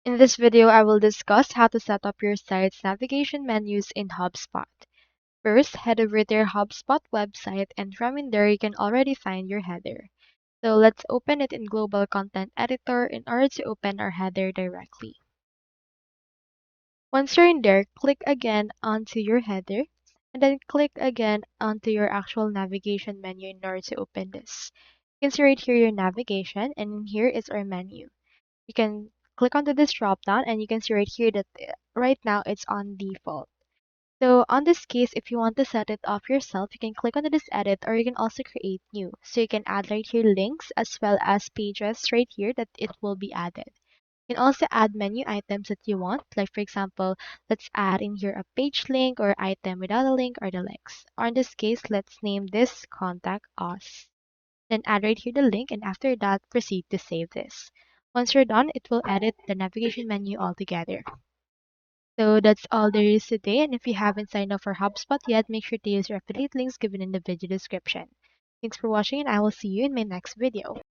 In this video, I will discuss how to set up your site's navigation menus in HubSpot. First, head over to your HubSpot website, and from in there, you can already find your header. So let's open it in Global Content Editor in order to open our header directly. Once you're in there, click again onto your header, and then click again onto your actual navigation menu in order to open this. You can see right here your navigation, and in here is our menu. You can click onto this drop down and you can see right here that right now it's on default. So on this case, if you want to set it off yourself, you can click onto this edit, or you can also create new. So you can add right here links as well as pages right here that it will be added. You can also add menu items that you want. Like for example, let's add in here a page link or item without a link or the links. Or in this case, let's name this contact us. Then add right here the link, and after that, proceed to save this. Once you're done, it will edit the navigation menu altogether. So that's all there is today, and if you haven't signed up for HubSpot yet, make sure to use your affiliate links given in the video description. Thanks for watching, and I will see you in my next video.